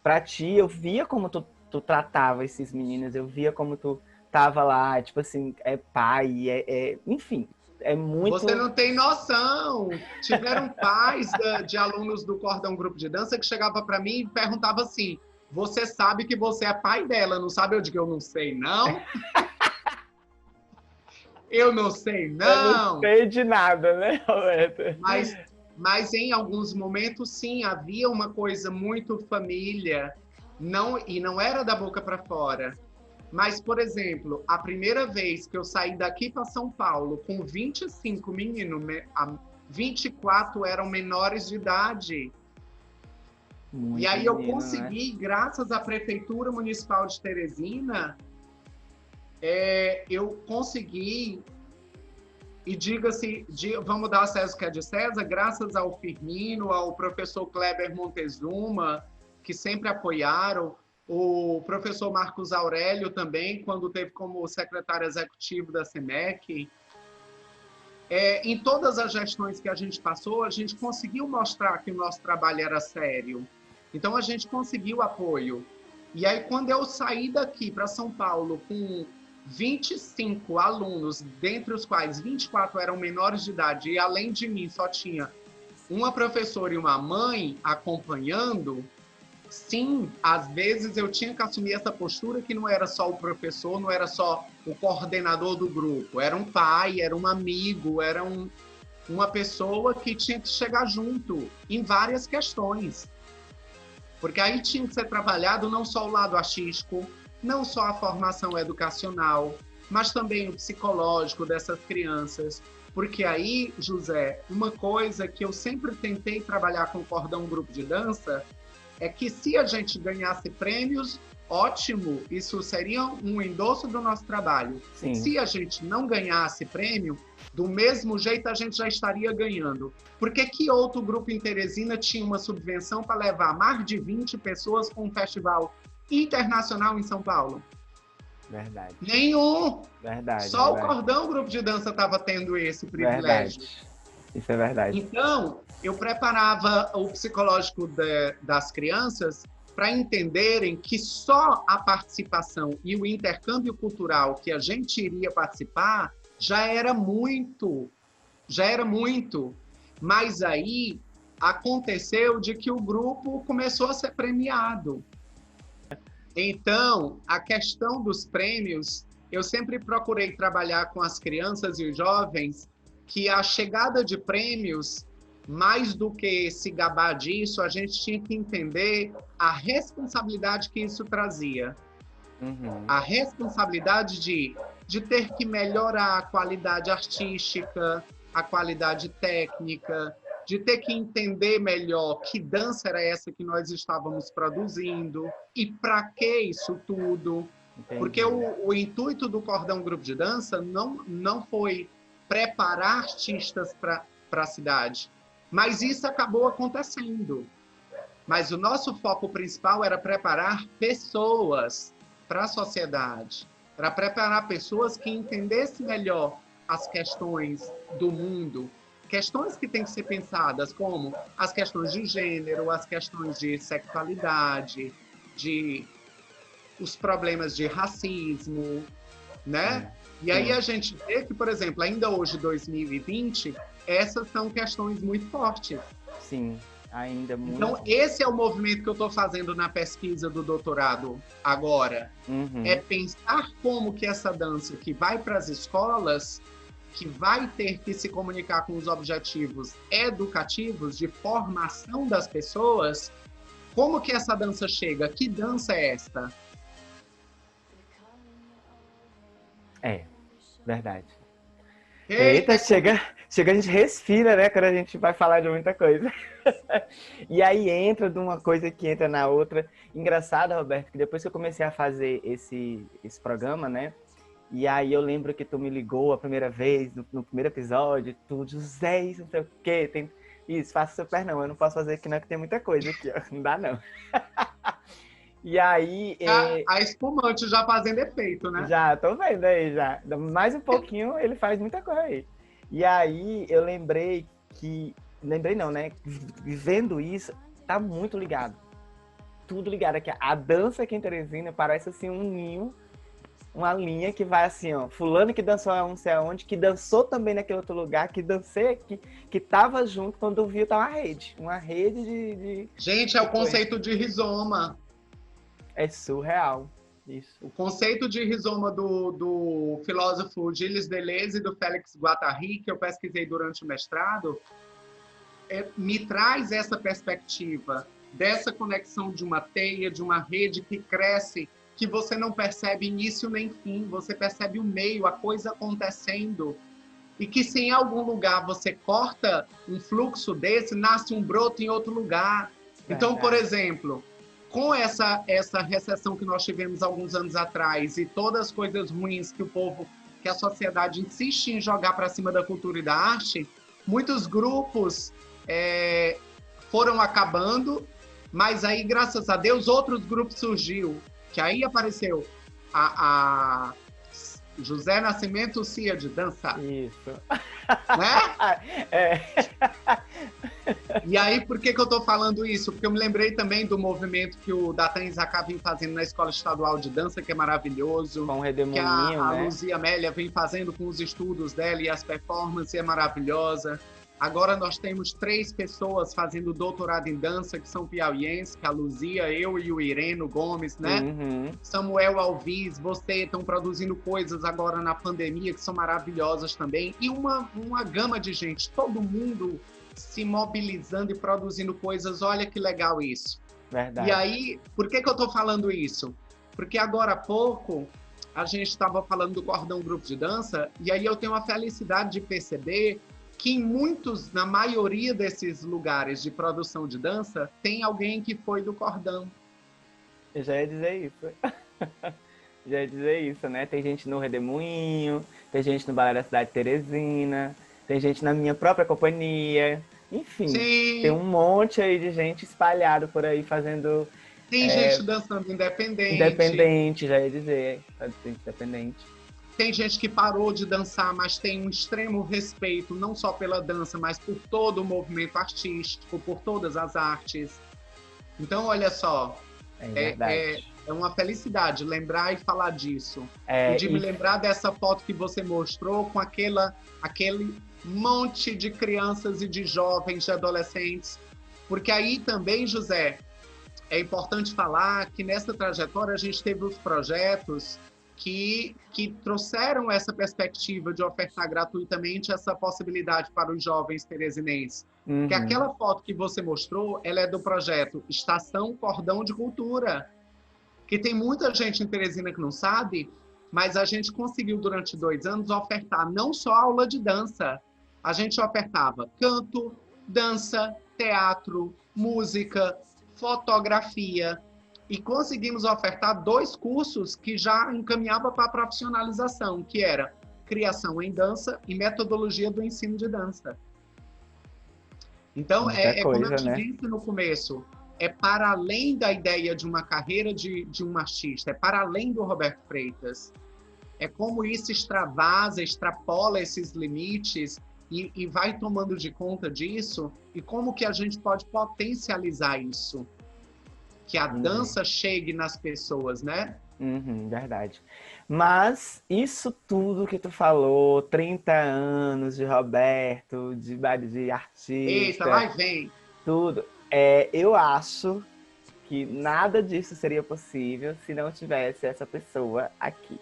pra ti, eu via como tu tratava esses meninos, eu via como tu tava lá, tipo assim, é pai, enfim, é Você muito. não tem noção. Tiveram pais de alunos do Cordão Grupo de Dança que chegava para mim e perguntava assim: você sabe que você é pai dela, não sabe? Eu digo, eu não sei, não. Eu não sei, Eu não não. sei de nada, né, Roberto? Mas, mas em alguns momentos, sim, havia uma coisa muito família, não, e não era da boca para fora. Mas, por exemplo, a primeira vez que eu saí daqui para São Paulo com 25 meninos, 24 eram menores de idade. E Muito aí eu menino, né? consegui, graças à Prefeitura Municipal de Teresina, eu consegui, e diga-se, vamos dar a César o que é de César, graças ao Firmino, ao professor Kleber Montezuma, que sempre apoiaram, o professor Marcos Aurélio também, quando teve como secretário executivo da SEMEC. Em todas as gestões que a gente passou, a gente conseguiu mostrar que o nosso trabalho era sério. Então, a gente conseguiu apoio. E aí, quando eu saí daqui para São Paulo com 25 alunos, dentre os quais 24 eram menores de idade, e além de mim só tinha uma professora e uma mãe acompanhando, sim, às vezes eu tinha que assumir essa postura que não era só o professor, não era só o coordenador do grupo, era um pai, era um amigo, era uma pessoa que tinha que chegar junto em várias questões. Porque aí tinha que ser trabalhado não só o lado artístico, não só a formação educacional, mas também o psicológico dessas crianças. Porque aí, José, uma coisa que eu sempre tentei trabalhar com o Cordão Grupo de Dança é que se a gente ganhasse prêmios, ótimo, isso seria um endosso do nosso trabalho. Sim. Se a gente não ganhasse prêmio, do mesmo jeito a gente já estaria ganhando. Porque que outro grupo em Teresina tinha uma subvenção para levar mais de 20 pessoas para um festival internacional em São Paulo? Verdade. Nenhum! Verdade, Só o verdade. Cordão Grupo de Dança estava tendo esse Verdade. privilégio. Isso é verdade. Então, eu preparava o psicológico das crianças para entenderem que só a participação e o intercâmbio cultural que a gente iria participar já era muito, já era muito. Mas aí aconteceu de que o grupo começou a ser premiado. Então, a questão dos prêmios, eu sempre procurei trabalhar com as crianças e os jovens que a chegada de prêmios, mais do que se gabar disso, a gente tinha que entender a responsabilidade que isso trazia. Uhum. A responsabilidade de ter que melhorar a qualidade artística, a qualidade técnica, de ter que entender melhor que dança era essa que nós estávamos produzindo e para que isso tudo. Entendi. Porque o intuito do Cordão Grupo de Dança não foi preparar artistas para a cidade, mas isso acabou acontecendo. Mas o nosso foco principal era preparar pessoas para a sociedade, para preparar pessoas que entendessem melhor as questões do mundo, questões que têm que ser pensadas, como as questões de gênero, as questões de sexualidade, de os problemas de racismo, né? E aí a gente vê que, por exemplo, ainda hoje, 2020, essas são questões muito fortes. Sim, ainda muito. Então, esse é o movimento que eu estou fazendo na pesquisa do doutorado agora. Uhum. É pensar como que essa dança que vai para as escolas, que vai ter que se comunicar com os objetivos educativos de formação das pessoas, como que essa dança chega? Que dança é esta? É, verdade. Eita, chega, a gente respira, né, quando a gente vai falar de muita coisa. E aí entra de uma coisa que entra na outra. Engraçado, Roberto, que depois que eu comecei a fazer esse programa, né, e aí eu lembro que tu me ligou a primeira vez, no primeiro episódio, tu, José, isso não sei o quê, tem... Isso, faça super não, eu não posso fazer aqui não, que tem muita coisa aqui, ó, não dá não. E aí, A espumante já fazendo efeito, né? já, tô vendo aí já. Mais um pouquinho, ele faz muita coisa aí. E aí, eu lembrei que. Lembrei não, né? Vendo isso, tá muito ligado. Tudo ligado aqui. A dança aqui em Teresina parece assim um ninho, uma linha que vai assim, ó. Fulano que dançou não sei aonde, que dançou também naquele outro lugar, que dancei aqui, que tava junto quando eu vi, tá uma rede. Uma rede Gente, é de o coisa. conceito de rizoma. É surreal. Isso. O conceito de rizoma do filósofo Gilles Deleuze e do Félix Guattari, que eu pesquisei durante o mestrado, me traz essa perspectiva dessa conexão de uma teia, de uma rede que cresce, que você não percebe início nem fim, você percebe o meio, a coisa acontecendo, e que se em algum lugar você corta um fluxo desse, nasce um broto em outro lugar. Então, por exemplo, com essa recessão que nós tivemos alguns anos atrás e todas as coisas ruins que a sociedade insiste em jogar para cima da cultura e da arte, muitos grupos foram acabando, mas aí, graças a Deus, outros grupos surgiu, que aí apareceu a José Nascimento Cia de dança. Isso. Né? É. E aí, por que eu estou falando isso? Porque eu me lembrei também do movimento que o Datan Isaka vem fazendo na Escola Estadual de Dança, que é maravilhoso. Com o Redemoinho, que a né? Luzia Amélia vem fazendo com os estudos dela e as performances, é maravilhosa. Agora nós temos 3 pessoas fazendo doutorado em dança, que são piauienses, que é a Luzia, eu e o Ireno Gomes, né? Uhum. Samuel Alves, você estão produzindo coisas agora na pandemia que são maravilhosas também. E uma gama de gente, todo mundo se mobilizando e produzindo coisas. Olha que legal isso. Verdade. E aí, por que eu estou falando isso? Porque agora há pouco a gente estava falando do Cordão Grupo de Dança, e aí eu tenho a felicidade de perceber que na maioria desses lugares de produção de dança, tem alguém que foi do Cordão. Eu já ia dizer isso. Já ia dizer isso, né? Tem gente no Redemoinho, tem gente no Balé da Cidade de Teresina, tem gente na minha própria companhia. Enfim, Sim. tem um monte aí de gente espalhado por aí fazendo... Tem gente dançando independente. Independente, já ia dizer. Independente. Tem gente que parou de dançar, mas tem um extremo respeito, não só pela dança, mas por todo o movimento artístico, por todas as artes. Então, olha só, é uma felicidade lembrar e falar disso. E de me lembrar dessa foto que você mostrou com aquele monte de crianças e de jovens, de adolescentes. Porque aí também, José, é importante falar que nessa trajetória a gente teve os projetos que trouxeram essa perspectiva de ofertar gratuitamente essa possibilidade para os jovens teresinenses. Uhum. Porque aquela foto que você mostrou, ela é do projeto Estação Cordão de Cultura, que tem muita gente em Teresina que não sabe, mas a gente conseguiu durante 2 anos ofertar não só aula de dança, a gente ofertava canto, dança, teatro, música, fotografia, e conseguimos ofertar 2 cursos que já encaminhava para a profissionalização, que era Criação em Dança e Metodologia do Ensino de Dança. Então, como eu te disse no começo, é para além da ideia de uma carreira de um artista, é para além do Roberto Freitas. É como isso extravasa, extrapola esses limites e vai tomando de conta disso, e como que a gente pode potencializar isso. Que a dança chegue nas pessoas, né? Verdade. Mas isso tudo que tu falou, 30 anos de Roberto, de artista... Eita, vai, vem! Tudo. Eu acho que nada disso seria possível se não tivesse essa pessoa aqui.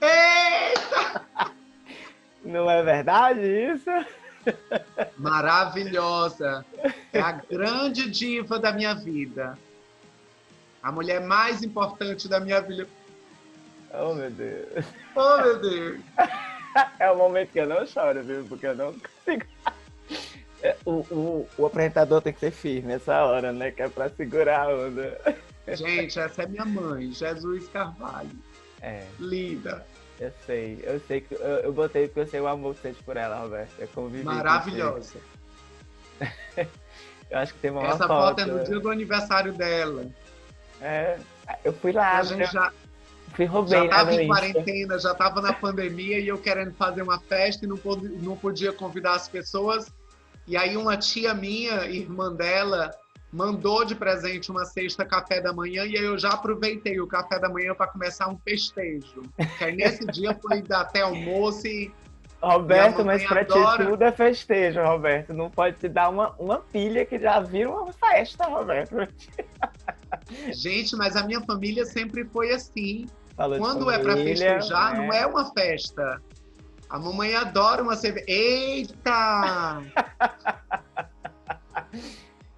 Eita! Não é verdade isso? Maravilhosa. É a grande diva da minha vida. A mulher mais importante da minha vida. Oh, meu Deus. Oh, meu Deus. É o momento que eu não choro, viu? Porque eu não consigo. O apresentador tem que ser firme nessa hora, né? Que é pra segurar a onda. Gente, essa é minha mãe, Jesus Carvalho. Linda. Eu sei que eu botei porque eu sei o amor que sente por ela, Roberto. É convivência. Maravilhosa. Eu acho que tem uma Essa foto foto. é no dia do aniversário dela. É, eu fui lá, A gente fui já roubei lá estava no em Insta. quarentena, já estava na pandemia e eu querendo fazer uma festa e não podia convidar as pessoas. E aí uma tia minha, irmã dela, mandou de presente uma cesta café da manhã e aí eu já aproveitei o café da manhã para começar um festejo. Que aí nesse dia foi até almoço e a Roberto, mas mamãe pra ti adora. tudo é festejo, Roberto. Não pode te dar uma pilha que já vira uma festa, Roberto. Gente, mas a minha família sempre foi assim. Falou de Quando é para família, festejar, não né? é uma festa. A mamãe adora uma cerveja. Eita!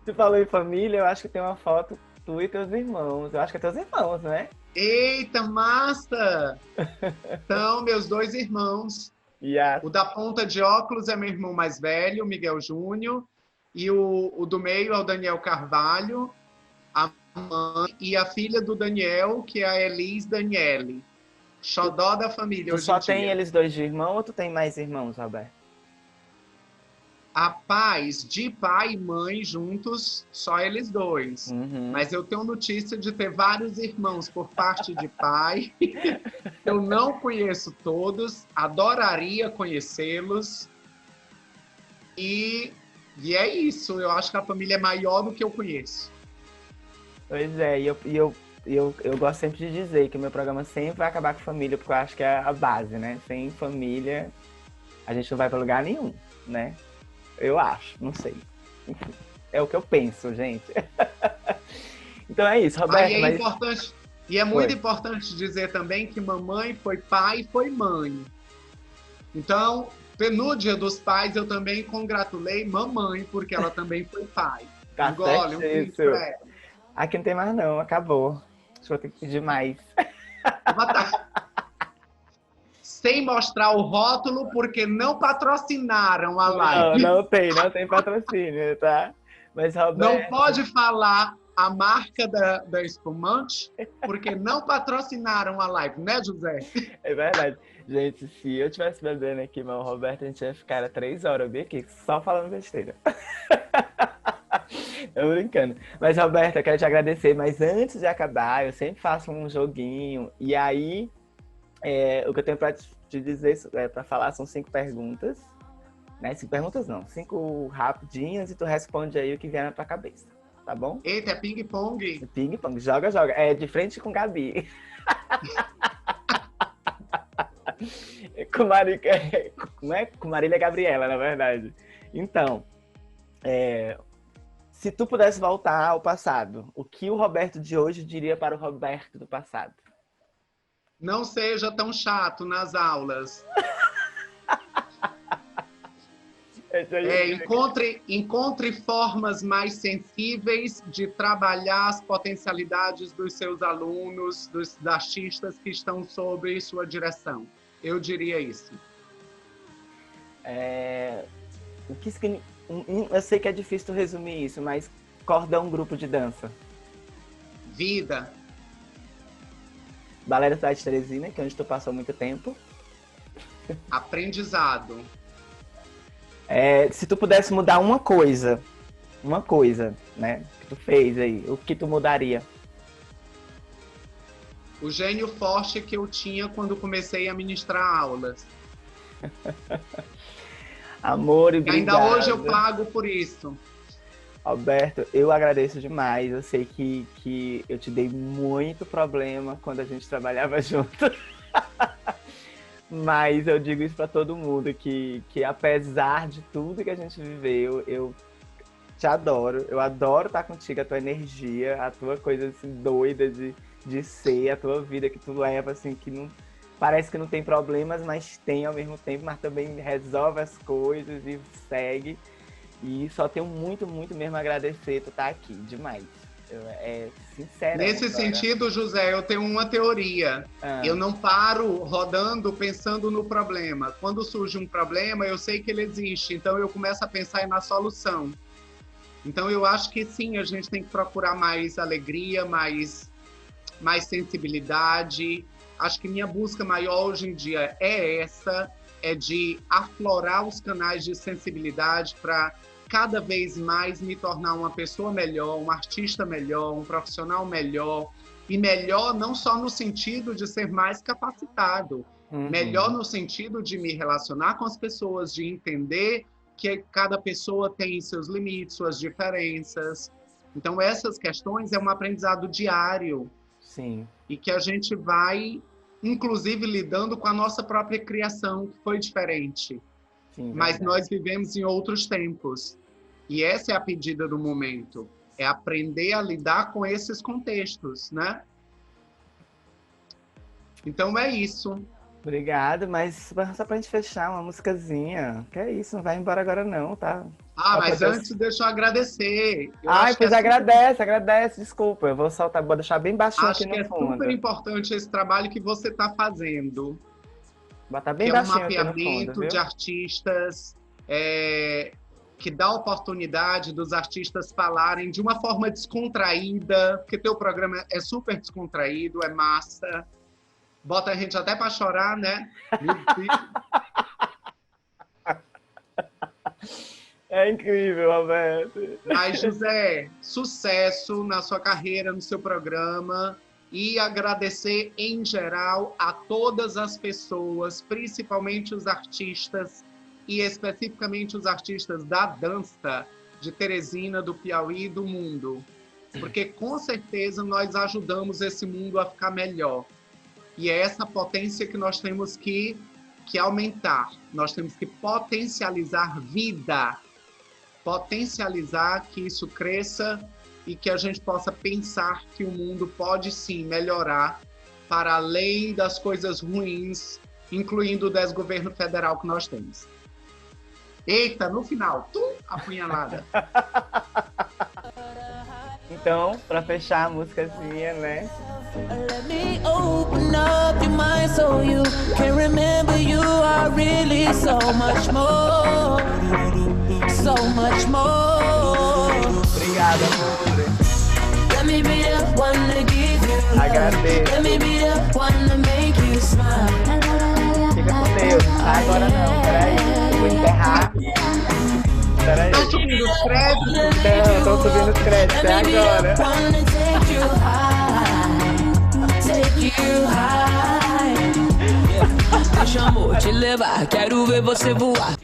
Tu falou em família, eu acho que tem uma foto tu e teus irmãos. Eu acho que é teus irmãos, né? Eita, massa! São meus dois irmãos. E a O da ponta de óculos é meu irmão mais velho, Miguel Júnior. E o do meio é o Daniel Carvalho. A mãe e a filha do Daniel, que é a Elis Daniele. Xodó da família tu hoje em só tem dia. eles dois de irmão ou tu tem mais irmãos, Roberto? A paz de pai e mãe juntos, só eles dois. Uhum. Mas eu tenho notícia de ter vários irmãos por parte de pai. Eu não conheço todos, adoraria conhecê-los. E é isso, eu acho que a família é maior do que eu conheço. Pois é, eu gosto sempre de dizer que o meu programa sempre vai acabar com família, porque eu acho que é a base, né? Sem família, a gente não vai pra lugar nenhum, né? Eu acho, não sei. Enfim, é o que eu penso, gente. Então é isso, Aí Roberto, é mas importante, e é muito foi. importante dizer também que mamãe foi pai e foi mãe. Então, no Dia dos Pais, eu também congratulei mamãe, porque ela também foi pai. Tá Engole, um brinde para certíssimo. ela. Aqui não tem mais não, acabou. Acho que vou ter que pedir mais. Sem mostrar o rótulo, porque não patrocinaram a Não, live. não tem patrocínio, tá? Mas, Não Roberto, pode falar a marca da espumante, porque não patrocinaram a live, né, José? é verdade. Gente, se eu tivesse bebendo aqui, meu Roberto, a gente ia ficar 3 horas bem aqui, só falando besteira. Eu brincando. Mas, Roberto, eu quero te agradecer. Mas antes de acabar, eu sempre faço um joguinho. E aí, o que eu tenho pra te dizer, pra falar, são 5 perguntas. Né? 5 perguntas não, 5 rapidinhas e tu responde aí o que vier na tua cabeça. Tá bom? Eita, é ping-pong. Ping pong, joga, joga. É de frente com Gabi. com Marília, como é? Com Marília Gabriela, na verdade. Então, se tu pudesse voltar ao passado, o que o Roberto de hoje diria para o Roberto do passado? Não seja tão chato nas aulas. Encontre formas mais sensíveis de trabalhar as potencialidades dos seus alunos, dos artistas que estão sob sua direção. Eu diria isso. O que eu sei que é difícil tu resumir isso, mas cordão grupo de dança. Vida. Balé da Cidade de Teresina, que é onde tu passou muito tempo. Aprendizado. Se tu pudesse mudar uma coisa, né, que tu fez aí, o que tu mudaria? O gênio forte que eu tinha quando comecei a ministrar aulas. Amor e E obrigado. ainda hoje eu pago por isso. Alberto, eu agradeço demais. Eu sei que eu te dei muito problema quando a gente trabalhava junto. Mas eu digo isso pra todo mundo, que apesar de tudo que a gente viveu, eu te adoro. Eu adoro estar contigo, a tua energia, a tua coisa assim, doida de ser, a tua vida que tu leva, assim, que não parece que não tem problemas, mas tem ao mesmo tempo, mas também resolve as coisas e segue. E só tenho muito, muito mesmo a agradecer tu estar aqui, demais. Sincero. Nesse sentido, José, eu tenho uma teoria. Eu não paro rodando pensando no problema. Quando surge um problema, eu sei que ele existe, então eu começo a pensar na solução. Então eu acho que sim, a gente tem que procurar mais alegria, mais sensibilidade. Acho que minha busca maior hoje em dia é essa, é de aflorar os canais de sensibilidade para cada vez mais me tornar uma pessoa melhor, um artista melhor, um profissional melhor. E melhor não só no sentido de ser mais capacitado, melhor no sentido de me relacionar com as pessoas, de entender que cada pessoa tem seus limites, suas diferenças. Então, essas questões é um aprendizado diário. Sim. E que a gente vai, inclusive, lidando com a nossa própria criação, que foi diferente. Sim, mas verdade. nós vivemos em outros tempos. E essa é a pedida do momento. É aprender a lidar com esses contextos, né? Então é isso. Obrigado, mas só pra gente fechar uma musicazinha. Que é isso, não vai embora agora não, tá? Mas antes deixa eu agradecer. Ai, pois agradece, desculpa. Eu vou soltar, vou deixar bem baixinho aqui no fundo. Acho que é super importante esse trabalho que você está fazendo. Botar bem que baixinho é um mapeamento fundo, de artistas, que dá a oportunidade dos artistas falarem de uma forma descontraída, porque teu programa é super descontraído, é massa. Bota a gente até para chorar, né? É incrível, Roberto. Mas, José, sucesso na sua carreira, no seu programa. E agradecer, em geral, a todas as pessoas, principalmente os artistas, e especificamente os artistas da dança de Teresina, do Piauí e do mundo. Porque, com certeza, nós ajudamos esse mundo a ficar melhor. E é essa potência que nós temos que aumentar. Nós temos que potencializar vida. Potencializar que isso cresça e que a gente possa pensar que o mundo pode, sim, melhorar para além das coisas ruins, incluindo o desgoverno federal que nós temos. Eita, no final, apunhalada. Então, para fechar a musicazinha, né? Let me open up your mind so you can remember you are really so much more. So much more. Obrigada, amor. Let me be the one to give you love. Agradeço. Let me be the one to make you smile. Fica com Deus. Tá agora não, peraí. Vou enterrar. Peraí. Estão subindo os créditos? Não, estão subindo os créditos, é agora. Deixa amor te levar, quero ver você voar.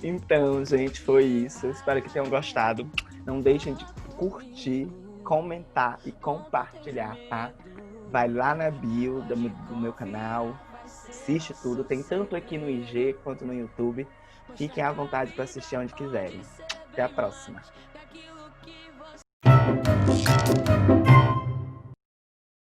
Então, gente, foi isso. Espero que tenham gostado. Não deixem de curtir, comentar e compartilhar, tá? Vai lá na bio do meu canal, assiste tudo. Tem tanto aqui no IG quanto no YouTube. Fiquem à vontade para assistir onde quiserem. Até a próxima.